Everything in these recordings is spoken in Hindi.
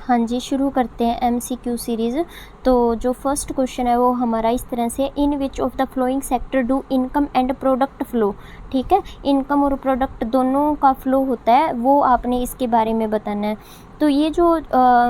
हाँ जी, शुरू करते हैं एमसीक्यू सीरीज़। तो जो फर्स्ट क्वेश्चन है वो हमारा इस तरह से, in which of the following sector do income and product flow. ठीक है, इनकम और प्रोडक्ट दोनों का फ्लो होता है, वो आपने इसके बारे में बताना है। तो ये जो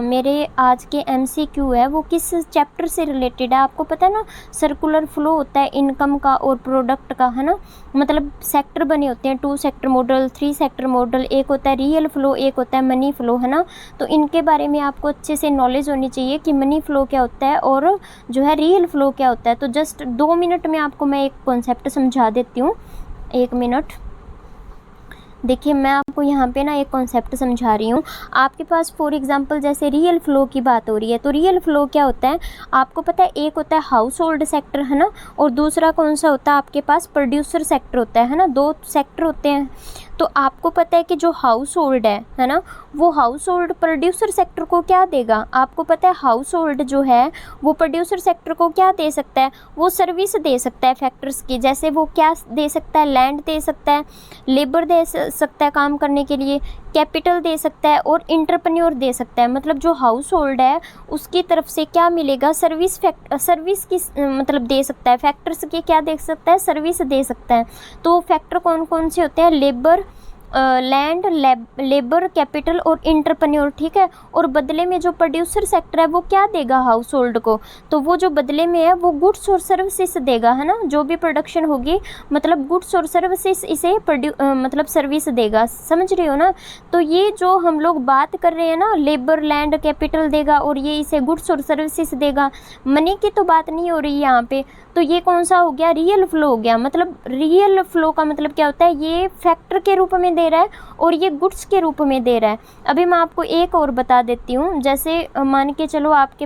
मेरे आज के एमसीक्यू है वो किस चैप्टर से रिलेटेड है आपको पता है ना। सर्कुलर फ्लो होता है इनकम का और प्रोडक्ट का, है ना। मतलब सेक्टर बने होते हैं, 2 सेक्टर मॉडल, 3 सेक्टर मॉडल, एक होता है रियल फ्लो, एक होता है मनी फ्लो, है ना। तो इनके बारे में आपको अच्छे से नॉलेज होनी चाहिए कि मनी फ्लो क्या होता है और जो है रियल फ्लो क्या होता है। तो जस्ट 2 मिनट में आपको मैं एक कॉन्सेप्ट समझा देती हूँ। 1 मिनट देखिए, मैं आपको यहाँ पे ना एक कॉन्सेप्ट समझा रही हूँ। आपके पास फॉर एग्जांपल जैसे रियल फ्लो की बात हो रही है, तो रियल फ्लो क्या होता है आपको पता है। एक होता है हाउस होल्ड सेक्टर, है ना, और दूसरा कौन सा होता है आपके पास, प्रोड्यूसर सेक्टर होता है ना। 2 सेक्टर होते हैं। तो आपको पता है कि जो हाउस होल्ड है ना, वो हाउस होल्ड प्रोड्यूसर सेक्टर को क्या देगा। आपको पता है हाउस होल्ड जो है वो प्रोड्यूसर सेक्टर को क्या दे सकता है, वो सर्विस दे सकता है फैक्टर्स की। जैसे वो क्या दे सकता है, लैंड दे सकता है, लेबर दे सकता है काम करने के लिए, कैपिटल दे सकता है और इंटरप्रेन्योर दे सकता है। मतलब जो हाउस होल्ड है उसकी तरफ से क्या मिलेगा, सर्विस की मतलब दे सकता है, फैक्टर्स की क्या दे सकता है, सर्विस दे सकता है। तो फैक्टर कौन कौन से होते हैं, लेबर, लैंड, लेबर, कैपिटल और इंटरप्रेन्योर। ठीक है, और बदले में जो प्रोड्यूसर सेक्टर है वो क्या देगा हाउस होल्ड को, तो वो जो बदले में है वो गुड्स और सर्विसेज देगा, है ना। जो भी प्रोडक्शन होगी मतलब गुड्स और सर्विसेज इसे मतलब सर्विस देगा, समझ रहे हो ना। तो ये जो हम लोग बात कर रहे हैं ना, लेबर, लैंड, कैपिटल देगा और ये इसे गुड्स और सर्विसेज देगा, मनी की तो बात नहीं हो रही यहाँ पे। तो ये कौन सा हो गया, रियल फ्लो हो गया। मतलब रियल फ्लो का मतलब क्या होता है, ये फैक्टर के रूप में दे रहा है और ये गुड्स के रूप में दे रहा है। अभी मैं आपको एक और बता देती हूँ। जैसे मान के चलो आपके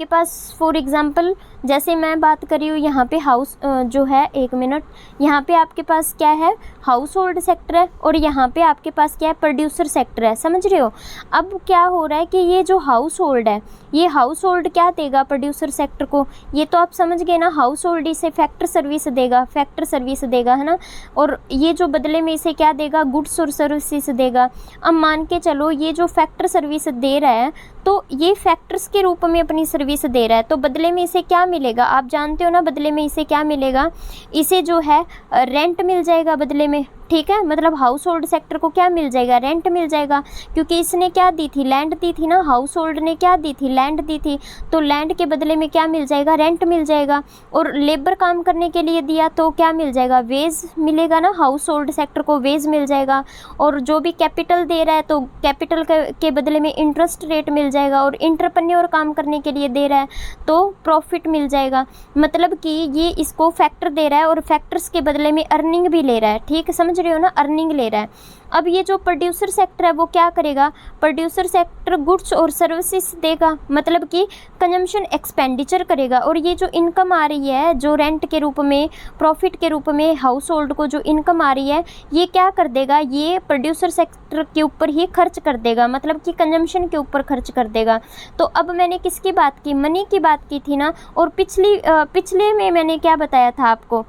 पास फॉर एग्जांपल जैसे मैं बात कर रही हूँ यहाँ पे हाउस जो है, 1 मिनट, यहाँ पे आपके पास क्या है, हाउस होल्ड सेक्टर है और यहाँ पे आपके पास क्या है, प्रोड्यूसर सेक्टर है, समझ रहे हो। अब क्या हो रहा है कि ये जो हाउस होल्ड है, ये हाउस होल्ड क्या देगा प्रोड्यूसर सेक्टर को, ये तो आप समझ गए ना। हाउस होल्ड इसे फैक्टर सर्विस देगा, है ना। और ये जो बदले में इसे क्या देगा, गुड्स और सर्विसेज देगा। अब मान के चलो ये जो फैक्टर सर्विस दे रहा है तो ये फैक्टर्स के रूप में अपनी सर्विस दे रहा है, तो बदले में इसे क्या मिलेगा, आप जानते हो ना, बदले में इसे क्या मिलेगा, इसे जो है रेंट मिल जाएगा बदले में। ठीक है, मतलब हाउस होल्ड सेक्टर को क्या मिल जाएगा, रेंट मिल जाएगा, क्योंकि इसने क्या दी थी, लैंड दी थी ना। हाउस होल्ड ने क्या दी थी, लैंड दी थी, तो लैंड के बदले में क्या मिल जाएगा, रेंट मिल जाएगा। और लेबर काम करने के लिए दिया तो क्या मिल जाएगा, वेज मिलेगा ना, हाउस होल्ड सेक्टर को वेज मिल जाएगा। और जो भी कैपिटल दे रहा है तो कैपिटल के बदले में इंटरेस्ट रेट मिल जाएगा। और इंटरप्रेन्योर काम करने के लिए दे रहा है तो प्रॉफिट मिल जाएगा। मतलब कि ये इसको फैक्टर दे रहा है और फैक्टर्स के बदले में अर्निंग भी ले रहा है। ठीक है, समझ रहे हो ना, अर्निंग ले रहा है। अब ये जो प्रोड्यूसर सेक्टर है वो क्या करेगा, प्रोड्यूसर सेक्टर गुड्स और सर्विसेज देगा, मतलब कि कंजम्पशन एक्सपेंडिचर करेगा। और ये जो इनकम आ रही है, जो रेंट के रूप में, प्रॉफिट के रूप में हाउस होल्ड को जो इनकम आ रही है, ये क्या कर देगा, ये प्रोड्यूसर सेक्टर के ऊपर ही खर्च कर देगा, मतलब कि कंजम्पशन के ऊपर खर्च कर देगा। तो अब मैंने किसकी बात की, मनी की बात की थी ना। और पिछले में मैंने क्या बताया था आपको,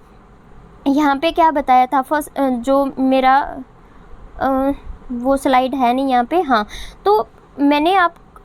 यहाँ पे क्या बताया था, फर्स्ट जो मेरा वो स्लाइड है नहीं यहाँ पे, हाँ। तो मैंने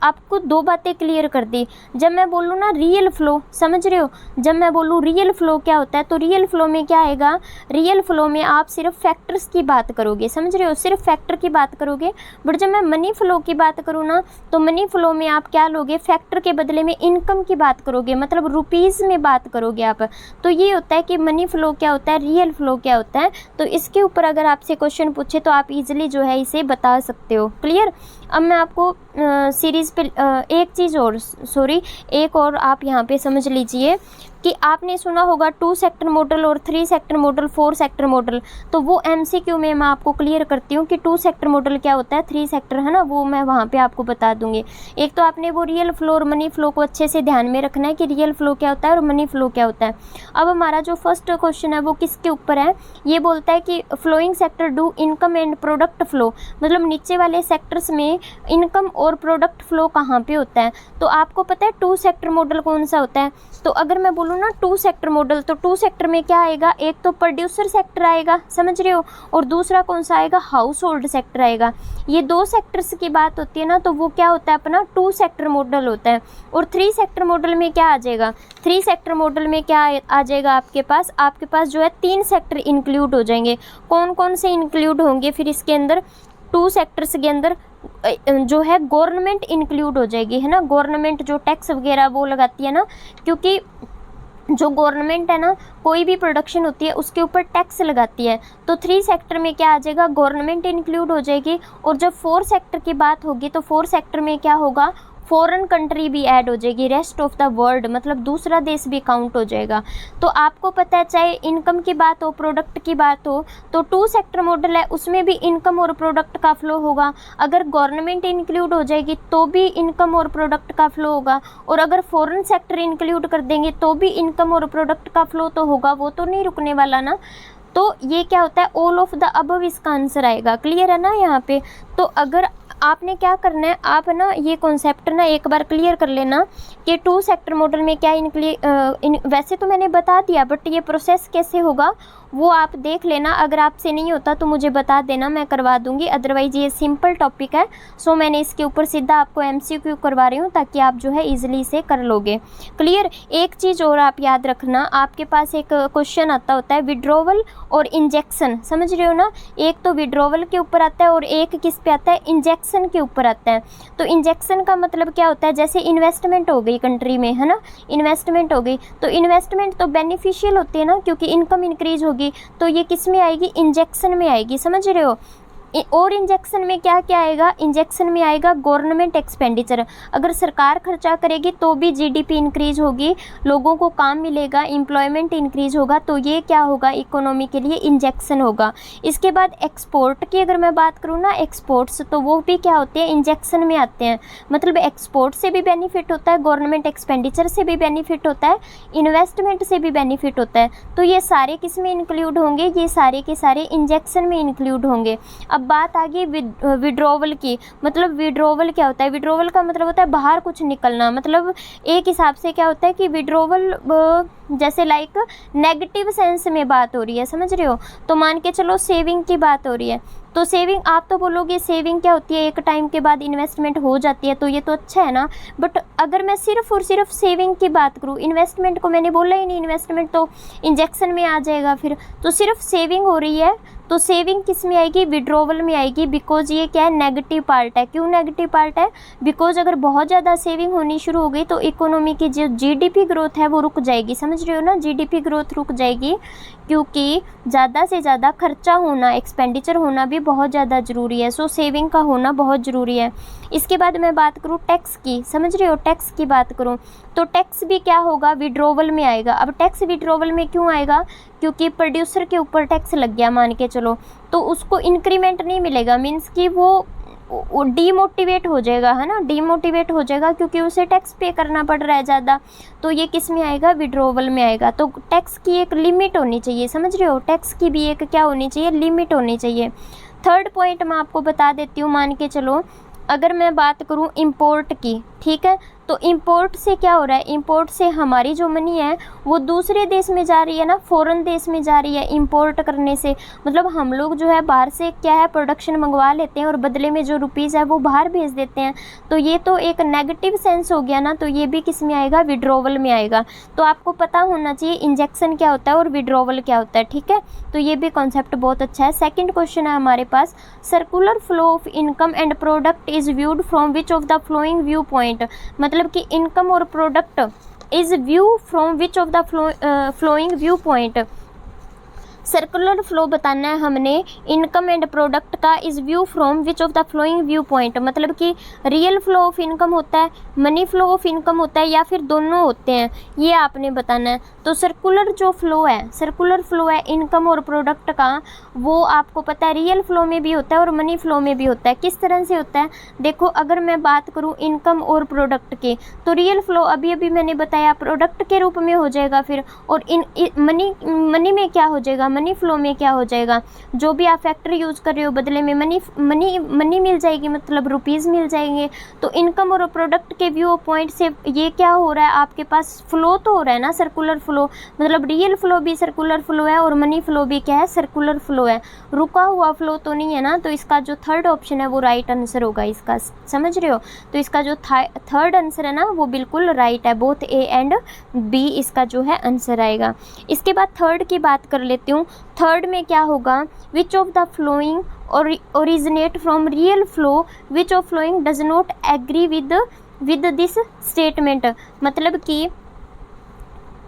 आपको 2 बातें क्लियर कर दी। जब मैं बोलूँ ना रियल फ्लो, समझ रहे हो, जब मैं बोलूँ रियल फ्लो क्या होता है, तो रियल फ्लो में क्या आएगा, रियल फ्लो में आप सिर्फ फैक्टर्स की बात करोगे, समझ रहे हो, सिर्फ फैक्टर की बात करोगे। बट जब मैं मनी फ्लो की बात करूँ ना, तो मनी फ्लो में आप क्या लोगे, फैक्टर के बदले में इनकम की बात करोगे, मतलब रुपीज़ में बात करोगे आप। तो ये होता है कि मनी फ्लो क्या होता है, रियल फ्लो क्या होता है। तो इसके ऊपर अगर आपसे क्वेश्चन पूछे तो आप इजीली जो है इसे बता सकते हो। क्लियर। अब मैं आपको सीरीज़ पे एक और आप यहाँ पे समझ लीजिए कि आपने सुना होगा 2 सेक्टर मॉडल और 3 सेक्टर मॉडल, 4 सेक्टर मॉडल। तो वो एमसीक्यू में मैं आपको क्लियर करती हूँ कि 2 सेक्टर मॉडल क्या होता है, 3 सेक्टर, है ना, वो मैं वहाँ पे आपको बता दूँगी। एक तो आपने वो रियल फ्लो और मनी फ्लो को अच्छे से ध्यान में रखना है कि रियल फ्लो क्या होता है और मनी फ्लो क्या होता है। अब हमारा जो फर्स्ट क्वेश्चन है वो किसके ऊपर है, ये बोलता है कि following sector do income and product flow, मतलब नीचे वाले सेक्टर्स में इनकम और प्रोडक्ट फ्लो कहाँ पे होता है। तो आपको पता है 2 सेक्टर मॉडल कौन सा होता है। तो अगर मैं बोलूँ करूँ ना टू सेक्टर मॉडल, तो टू सेक्टर में क्या आएगा, एक तो प्रोड्यूसर सेक्टर आएगा, समझ रहे हो, और दूसरा कौन सा आएगा, हाउस होल्ड सेक्टर आएगा। ये दो सेक्टर्स की बात होती है ना, तो वो क्या होता है अपना टू सेक्टर मॉडल होता है। और थ्री सेक्टर मॉडल में क्या आ जाएगा, थ्री सेक्टर मॉडल में क्या आ जाएगा आपके पास जो है 3 सेक्टर इंक्लूड हो जाएंगे। कौन कौन से इंक्लूड होंगे फिर इसके अंदर, टू सेक्टर्स के अंदर जो है गवर्नमेंट इंक्लूड हो जाएगी, है ना, गवर्नमेंट जो टैक्स वगैरह वो लगाती है ना, क्योंकि जो गवर्नमेंट है ना कोई भी प्रोडक्शन होती है उसके ऊपर टैक्स लगाती है। तो 3 सेक्टर में क्या आ जाएगा, गवर्नमेंट इंक्लूड हो जाएगी। और जब 4 सेक्टर की बात होगी तो 4 सेक्टर में क्या होगा, फॉरेन कंट्री भी ऐड हो जाएगी, रेस्ट ऑफ द वर्ल्ड, मतलब दूसरा देश भी काउंट हो जाएगा। तो आपको पता है चाहे इनकम की बात हो, प्रोडक्ट की बात हो, तो टू सेक्टर मॉडल है उसमें भी इनकम और प्रोडक्ट का फ्लो होगा। अगर गवर्नमेंट इंक्लूड हो जाएगी तो भी इनकम और प्रोडक्ट का फ्लो होगा, और अगर फॉरेन सेक्टर इंक्लूड कर देंगे तो भी इनकम और प्रोडक्ट का फ्लो तो होगा, वो तो नहीं रुकने वाला ना। तो ये क्या होता है, ऑल ऑफ द अबव इसका आंसर आएगा। क्लियर है ना यहाँ पे। तो अगर आपने क्या करना है, आप ना ये कॉन्सेप्ट ना एक बार क्लियर कर लेना कि टू सेक्टर मॉडल में क्या वैसे तो मैंने बता दिया, बट ये प्रोसेस कैसे होगा वो आप देख लेना। अगर आपसे नहीं होता तो मुझे बता देना, मैं करवा दूंगी। अदरवाइज ये सिंपल टॉपिक है, सो मैंने इसके ऊपर सीधा आपको MCQ करवा रही हूँ ताकि आप जो है ईजिली इसे कर लोगे। क्लियर। एक चीज़ और आप याद रखना, आपके पास एक क्वेश्चन आता होता है विड्रॉवल और इंजेक्शन, समझ रहे हो ना। एक तो विड्रॉवल के ऊपर आता है और एक किस पे आता है, इंजेक्शन के ऊपर आता है। तो इंजेक्शन का मतलब क्या होता है, जैसे इन्वेस्टमेंट हो गई कंट्री में, है ना, इन्वेस्टमेंट हो गई, तो इन्वेस्टमेंट तो बेनिफिशियल होती है ना, क्योंकि इनकम इंक्रीज होगी, तो ये किस में आएगी, इंजेक्शन में आएगी, समझ रहे हो। और इंजेक्शन में क्या क्या आएगा, इंजेक्शन में आएगा गवर्नमेंट एक्सपेंडिचर। अगर सरकार खर्चा करेगी तो भी GDP इंक्रीज होगी, लोगों को काम मिलेगा, एम्प्लॉयमेंट इंक्रीज होगा, तो ये क्या होगा, इकोनॉमी के लिए इंजेक्शन होगा। इसके बाद एक्सपोर्ट की अगर मैं बात करूँ ना, एक्सपोर्ट्स तो वो भी क्या होते हैं, इंजेक्शन में आते हैं। मतलब एक्सपोर्ट से भी बेनिफिट होता है, गवर्नमेंट एक्सपेंडिचर से भी बेनिफिट होता है, इन्वेस्टमेंट से भी बेनिफिट होता है। तो ये सारे किस में इंक्लूड होंगे, ये सारे के सारे इंजेक्शन में इंक्लूड होंगे। अब बात आ गई विड्रॉवल की। मतलब विड्रॉवल क्या होता है, विड्रॉवल का मतलब होता है बाहर कुछ निकलना। मतलब एक हिसाब से क्या होता है कि विड्रॉवल जैसे लाइक नेगेटिव सेंस में बात हो रही है, समझ रहे हो। तो मान के चलो सेविंग की बात हो रही है, तो सेविंग आप तो बोलोगे सेविंग क्या होती है, एक टाइम के बाद इन्वेस्टमेंट हो जाती है, तो ये तो अच्छा है ना। बट अगर मैं सिर्फ और सिर्फ सेविंग की बात करूँ, इन्वेस्टमेंट को मैंने बोला ही नहीं, इन्वेस्टमेंट तो इंजेक्शन में आ जाएगा फिर। तो सिर्फ सेविंग हो रही है, तो सेविंग किस में आएगी, विड्रॉवल में आएगी, बिकॉज ये क्या है, नेगेटिव पार्ट है। क्यों नेगेटिव पार्ट है, बिकॉज अगर बहुत ज़्यादा सेविंग होनी शुरू हो गई तो इकोनॉमी की जो GDP ग्रोथ है वो रुक जाएगी, समझ रहे हो ना, GDP ग्रोथ रुक जाएगी, क्योंकि ज़्यादा से ज़्यादा खर्चा होना, एक्सपेंडिचर होना भी बहुत ज़्यादा ज़रूरी है। सो सेविंग का होना बहुत ज़रूरी है। इसके बाद मैं बात करूँ टैक्स की, समझ रहे हो, टैक्स की बात करूँ तो टैक्स भी क्या होगा, विड्रॉवल में आएगा। अब टैक्स विड्रॉवल में क्यों आएगा, क्योंकि प्रोड्यूसर के ऊपर टैक्स लग गया मान के चलो, तो उसको इंक्रीमेंट नहीं मिलेगा, मीन्स कि वो डीमोटिवेट हो जाएगा, है ना, डीमोटिवेट हो जाएगा, क्योंकि उसे टैक्स पे करना पड़ रहा है ज़्यादा। तो ये किस में आएगा, विड्रॉवल में आएगा। तो टैक्स की एक लिमिट होनी चाहिए, समझ रहे हो, टैक्स की भी एक क्या होनी चाहिए, लिमिट होनी चाहिए। थर्ड पॉइंट मैं आपको बता देती हूँ, मान के चलो अगर मैं बात करूँ इंपोर्ट की, ठीक है, तो इंपोर्ट से क्या हो रहा है, इंपोर्ट से हमारी जो मनी है वो दूसरे देश में जा रही है ना, फॉरेन देश में जा रही है इंपोर्ट करने से। मतलब हम लोग जो है बाहर से क्या है प्रोडक्शन मंगवा लेते हैं और बदले में जो रुपीज़ है वो बाहर भेज देते हैं, तो ये तो एक नेगेटिव सेंस हो गया ना, तो ये भी किस में आएगा, विड्रॉवल में आएगा। तो आपको पता होना चाहिए इंजेक्शन क्या होता है और विड्रॉवल क्या होता है, ठीक है। तो ये भी कॉन्सेप्ट बहुत अच्छा है। सेकेंड क्वेश्चन है हमारे पास, circular flow of income and product is viewed from which of the following viewpoint. मतलब कि इनकम और product is view from which of the following viewpoint. Circular flow बताना है हमने इनकम एंड प्रोडक्ट का, is view from which of the following viewpoint. मतलब कि रियल फ्लो ऑफ इनकम होता है, मनी फ्लो ऑफ इनकम होता है, या फिर दोनों होते हैं, ये आपने बताना है। तो सर्कुलर जो फ्लो है, सर्कुलर फ्लो है इनकम और प्रोडक्ट का, वो आपको पता है रियल फ्लो में भी होता है और मनी फ्लो में भी होता है। किस तरह से होता है, देखो अगर मैं बात करूँ इनकम और प्रोडक्ट के, तो रियल फ्लो अभी अभी मैंने बताया प्रोडक्ट के रूप में हो जाएगा फिर, और मनी में क्या हो जाएगा, मनी फ्लो में क्या हो जाएगा, जो भी आप फैक्टर यूज़ कर रहे हो बदले में मनी मिल जाएगी, मतलब रुपीज़ मिल जाएंगे। तो इनकम और प्रोडक्ट के व्यू पॉइंट से ये क्या हो रहा है, आपके पास फ्लो तो हो रहा है ना, सर्कुलर फ्लो, मतलब रियल फ्लो भी सर्कुलर फ्लो है और मनी फ्लो भी क्या है, सर्कुलर फ्लो है, रुका हुआ फ्लो तो नहीं है ना। तो इसका जो थर्ड ऑप्शन है वो राइट आंसर होगा इसका, समझ रहे हो। तो इसका जो थर्ड आंसर है ना वो बिल्कुल राइट है, बोथ ए एंड बी इसका जो है आंसर आएगा। इसके बाद थर्ड की बात कर लेती हूँ। थर्ड में क्या होगा, which of the following originate from real flow, which of following does not agree with this statement, मतलब कि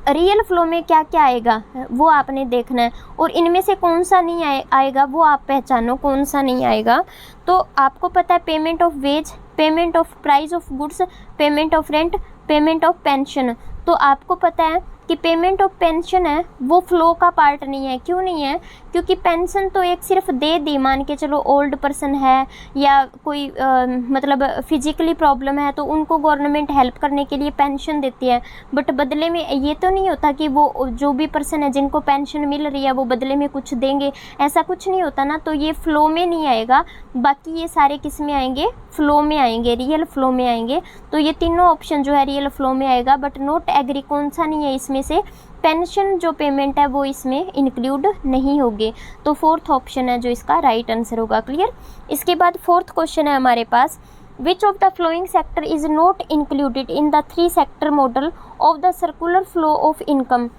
रियल फ्लो में क्या क्या आएगा वो आपने देखना है, और इनमें से कौन सा नहीं आएगा वो आप पहचानो कौन सा नहीं आएगा। तो आपको पता है payment of ways, payment of price of goods, payment of rent, payment of pension. तो आपको पता है कि पेमेंट ऑफ पेंशन है वो फ्लो का पार्ट नहीं है। क्यों नहीं है, क्योंकि पेंशन तो एक सिर्फ दे दी, मान के चलो ओल्ड पर्सन है या कोई मतलब फिजिकली प्रॉब्लम है तो उनको गवर्नमेंट हेल्प करने के लिए पेंशन देती है, बट बदले में ये तो नहीं होता कि वो जो भी पर्सन है जिनको पेंशन मिल रही है वो बदले में कुछ देंगे, ऐसा कुछ नहीं होता ना। तो ये फ्लो में नहीं आएगा, बाकी ये सारे किस में आएंगे, फ्लो में आएंगे, रियल फ्लो में आएंगे। तो ये तीनों ऑप्शन जो है रियल फ्लो में आएगा, बट नॉट एग्री कौन सा नहीं है इसमें से, पेंशन जो पेमेंट है वो इसमें इंक्लूड नहीं होगी। तो फोर्थ ऑप्शन है जो इसका राइट आंसर होगा। क्लियर। इसके बाद फोर्थ क्वेश्चन है हमारे पास, which of the following sector is not included in the 3 sector model of the circular flow of income.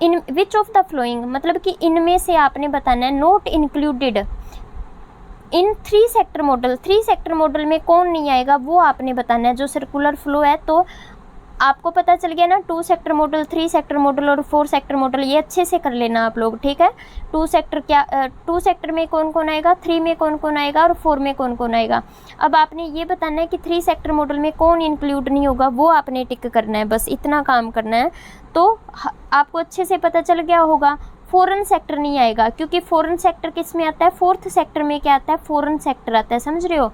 In which of the following मतलब कि इनमें से आपने बताना है not included in 3 sector model. 3 sector model में कौन नहीं आएगा वो आपने बताना है, जो सर्कुलर फ्लो है। तो आपको पता चल गया ना, 2 सेक्टर मॉडल, 3 सेक्टर मॉडल और 4 सेक्टर मॉडल, ये अच्छे से कर लेना आप लोग, ठीक है। 2 सेक्टर में कौन कौन आएगा, 3 में कौन कौन आएगा और 4 में कौन कौन आएगा। अब आपने ये बताना है कि 3 सेक्टर मॉडल में कौन इंक्लूड नहीं होगा, वो आपने टिक करना है, बस इतना काम करना है। तो आपको अच्छे से पता चल गया होगा। फॉरेन सेक्टर नहीं आएगा, क्योंकि फॉरेन सेक्टर किस में आता है, 4th सेक्टर में क्या आता है, फॉरेन सेक्टर आता है, समझ रहे हो।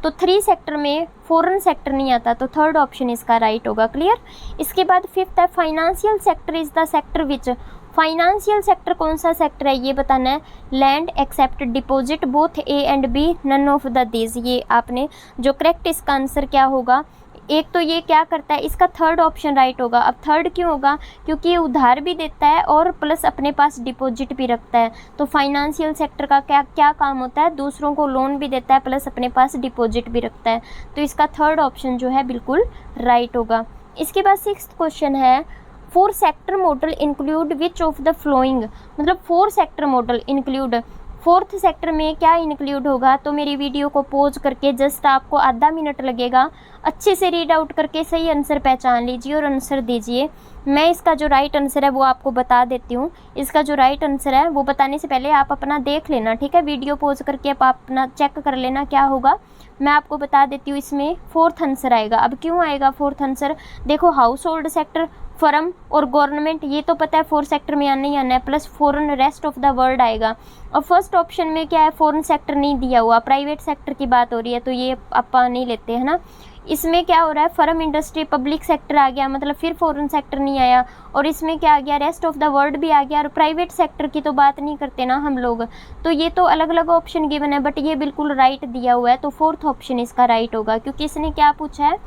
तो 3 सेक्टर में फॉरेन सेक्टर नहीं आता, तो थर्ड ऑप्शन इसका राइट होगा। क्लियर। इसके बाद 5th है, financial sector is the sector which. Financial sector कौन सा सेक्टर है ये बताना है। Lend accept deposit both A and B, none of the these. ये आपने जो करेक्ट इसका आंसर क्या होगा, एक तो ये क्या करता है, इसका थर्ड ऑप्शन राइट होगा। अब थर्ड क्यों होगा, क्योंकि ये उधार भी देता है और प्लस अपने पास डिपॉजिट भी रखता है। तो फाइनेंशियल सेक्टर का क्या क्या काम होता है, दूसरों को लोन भी देता है प्लस अपने पास डिपॉजिट भी रखता है। तो इसका थर्ड ऑप्शन जो है बिल्कुल राइट होगा। इसके बाद 6th क्वेश्चन है, 4 sector model include which of the following. मतलब 4 sector model include, 4th sector में क्या इंक्लूड होगा। तो मेरी वीडियो को पॉज करके जस्ट आपको आधा मिनट लगेगा, अच्छे से रीड आउट करके सही आंसर पहचान लीजिए और आंसर दीजिए। मैं इसका जो राइट आंसर है वो आपको बता देती हूँ। इसका जो राइट आंसर है वो बताने से पहले आप अपना देख लेना, ठीक है। वीडियो पॉज करके आप अपना चेक कर लेना क्या होगा। मैं आपको बता देती हूँ, इसमें 4th आंसर आएगा। अब क्यों आएगा 4th आंसर, देखो हाउस होल्ड सेक्टर, फर्म और गवर्नमेंट, ये तो पता है 4 सेक्टर में आना ही आना है, plus foreign rest of the world आएगा। और फर्स्ट ऑप्शन में क्या है, फॉरेन सेक्टर नहीं दिया हुआ, प्राइवेट सेक्टर की बात हो रही है, तो ये अपन नहीं लेते हैं ना। इसमें क्या हो रहा है, फर्म इंडस्ट्री पब्लिक सेक्टर आ गया, मतलब फिर फॉरेन सेक्टर नहीं आया। और इसमें क्या आ गया, रेस्ट ऑफ द वर्ल्ड भी आ गया, और प्राइवेट सेक्टर की तो बात नहीं करते ना हम लोग। तो ये तो अलग अलग ऑप्शन गिवन है, बट ये बिल्कुल राइट दिया हुआ है। तो 4th ऑप्शन इसका राइट होगा, क्योंकि इसने क्या पूछा है,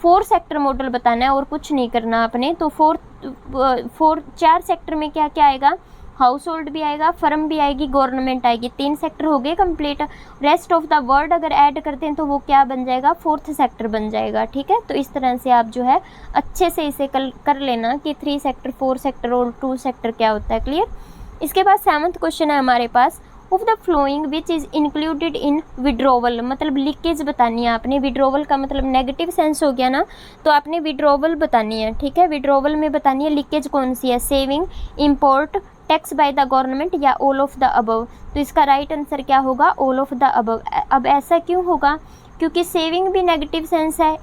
4 सेक्टर मॉडल बताना है और कुछ नहीं करना आपने। तो 4 सेक्टर में क्या क्या आएगा, हाउस होल्ड भी आएगा, फर्म भी आएगी, गवर्नमेंट आएगी, 3 सेक्टर हो गए complete. Rest of the world अगर ऐड करते हैं तो वो क्या बन जाएगा, 4th सेक्टर बन जाएगा, ठीक है। तो इस तरह से आप जो है अच्छे से इसे कर लेना कि 3 सेक्टर, 4 सेक्टर और 2 सेक्टर क्या होता है। क्लियर। इसके बाद 7th क्वेश्चन है हमारे पास, of the following which is included in withdrawal. मतलब लीकेज बतानी है आपने। विड्रॉवल का मतलब नेगेटिव सेंस हो गया ना, तो आपने विड्रॉवल बतानी है, ठीक है। विड्रॉवल में बतानी है लीकेज कौन सी है, saving, import, tax by the government या ऑल ऑफ द अबव। तो इसका राइट आंसर क्या होगा, ऑल ऑफ द अबव। अब ऐसा क्यों होगा, क्योंकि सेविंग भी नेगेटिव सेंस है,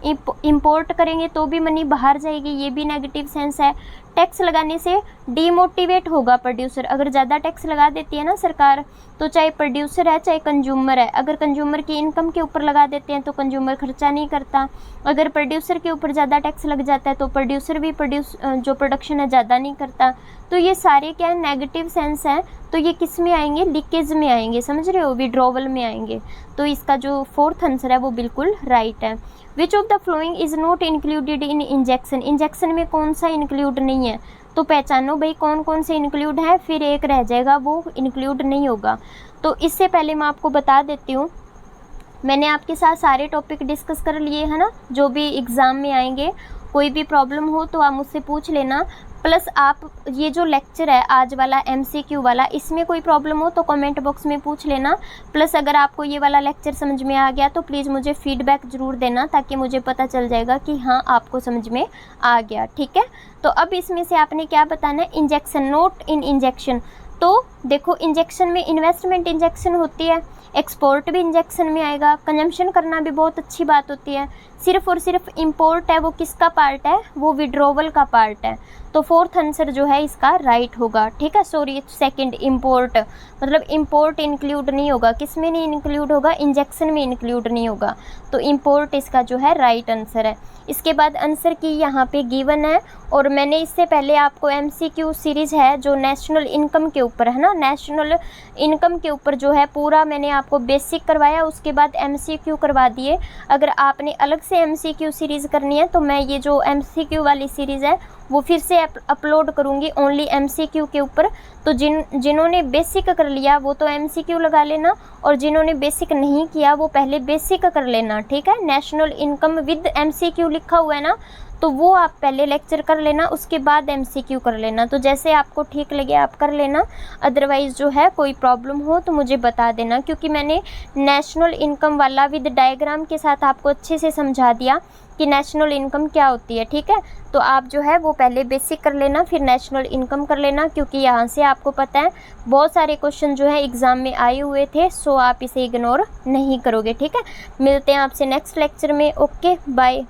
इंपोर्ट करेंगे तो भी मनी बाहर जाएगी, ये भी नेगेटिव सेंस है, टैक्स लगाने से डीमोटिवेट होगा प्रोड्यूसर। अगर ज़्यादा टैक्स लगा देती है ना सरकार, तो चाहे प्रोड्यूसर है चाहे कंज्यूमर है, अगर कंज्यूमर की इनकम के ऊपर लगा देते हैं तो कंज्यूमर खर्चा नहीं करता। अगर प्रोड्यूसर के ऊपर ज़्यादा टैक्स लग जाता है तो प्रोड्यूसर भी जो प्रोडक्शन है ज़्यादा नहीं करता। तो ये सारे क्या है, नेगेटिव सेंस हैं। तो ये किस में आएंगे, लीकेज में आएंगे, समझ रहे हो, विड्रॉवल में आएंगे। तो इसका जो फोर्थ आंसर है वो बिल्कुल राइट है। विच of the following is not included in injection, injection में कौन सा इंक्लूड नहीं है, तो पहचानो भाई कौन कौन से इंक्लूड है, फिर एक रह जाएगा वो इंक्लूड नहीं होगा। तो इससे पहले मैं आपको बता देती हूँ, मैंने आपके साथ सारे टॉपिक डिस्कस कर लिए है ना, जो भी एग्ज़ाम में आएंगे। कोई भी प्रॉब्लम हो तो आप मुझसे पूछ लेना। प्लस आप ये जो लेक्चर है आज वाला MCQ वाला, इसमें कोई प्रॉब्लम हो तो कमेंट बॉक्स में पूछ लेना। प्लस अगर आपको ये वाला लेक्चर समझ में आ गया तो प्लीज़ मुझे फीडबैक ज़रूर देना, ताकि मुझे पता चल जाएगा कि हाँ आपको समझ में आ गया, ठीक है। तो अब इसमें से आपने क्या बताना है, इंजेक्शन, नोट इन इंजेक्शन। तो देखो इंजेक्शन में इन्वेस्टमेंट इंजेक्शन होती है, एक्सपोर्ट भी इंजेक्शन में आएगा, कंजम्पशन करना भी बहुत अच्छी बात होती है। सिर्फ और सिर्फ इंपोर्ट है वो किसका पार्ट है, वो विड्रॉवल का पार्ट है। तो फोर्थ आंसर जो है इसका राइट होगा, ठीक है। सॉरी सेकंड, इंपोर्ट, मतलब इंपोर्ट इंक्लूड नहीं होगा, किस में नहीं इंक्लूड होगा, इंजेक्शन में इंक्लूड नहीं होगा। तो इंपोर्ट इसका जो है राइट आंसर है। इसके बाद आंसर की यहाँ पे गिवन है, और मैंने इससे पहले आपको MCQ सीरीज़ है जो नेशनल इनकम के ऊपर है ना, नेशनल इनकम के ऊपर जो है पूरा मैंने आपको बेसिक करवाया, उसके बाद MCQ करवा दिए। अगर आपने अलग से MCQ सीरीज़ करनी है तो मैं ये जो MCQ वाली सीरीज़ है वो फिर से अपलोड करूँगी ओनली MCQ के ऊपर। तो जिन्होंने बेसिक कर लिया वो तो MCQ लगा लेना, और जिन्होंने बेसिक नहीं किया वो पहले बेसिक कर लेना, ठीक है। नेशनल इनकम विद MCQ लिखा हुआ है ना, तो वो आप पहले लेक्चर कर लेना, उसके बाद MCQ कर लेना। तो जैसे आपको ठीक लगे आप कर लेना, अदरवाइज़ जो है कोई प्रॉब्लम हो तो मुझे बता देना, क्योंकि मैंने नेशनल इनकम वाला विद डायग्राम के साथ आपको अच्छे से समझा दिया कि नेशनल इनकम क्या होती है, ठीक है। तो आप जो है वो पहले बेसिक कर लेना, फिर नेशनल इनकम कर लेना, क्योंकि यहाँ से आपको पता है बहुत सारे क्वेश्चन जो है एग्ज़ाम में आए हुए थे, सो आप इसे इग्नोर नहीं करोगे, ठीक है। मिलते हैं आपसे नेक्स्ट लेक्चर में, ओके बाय।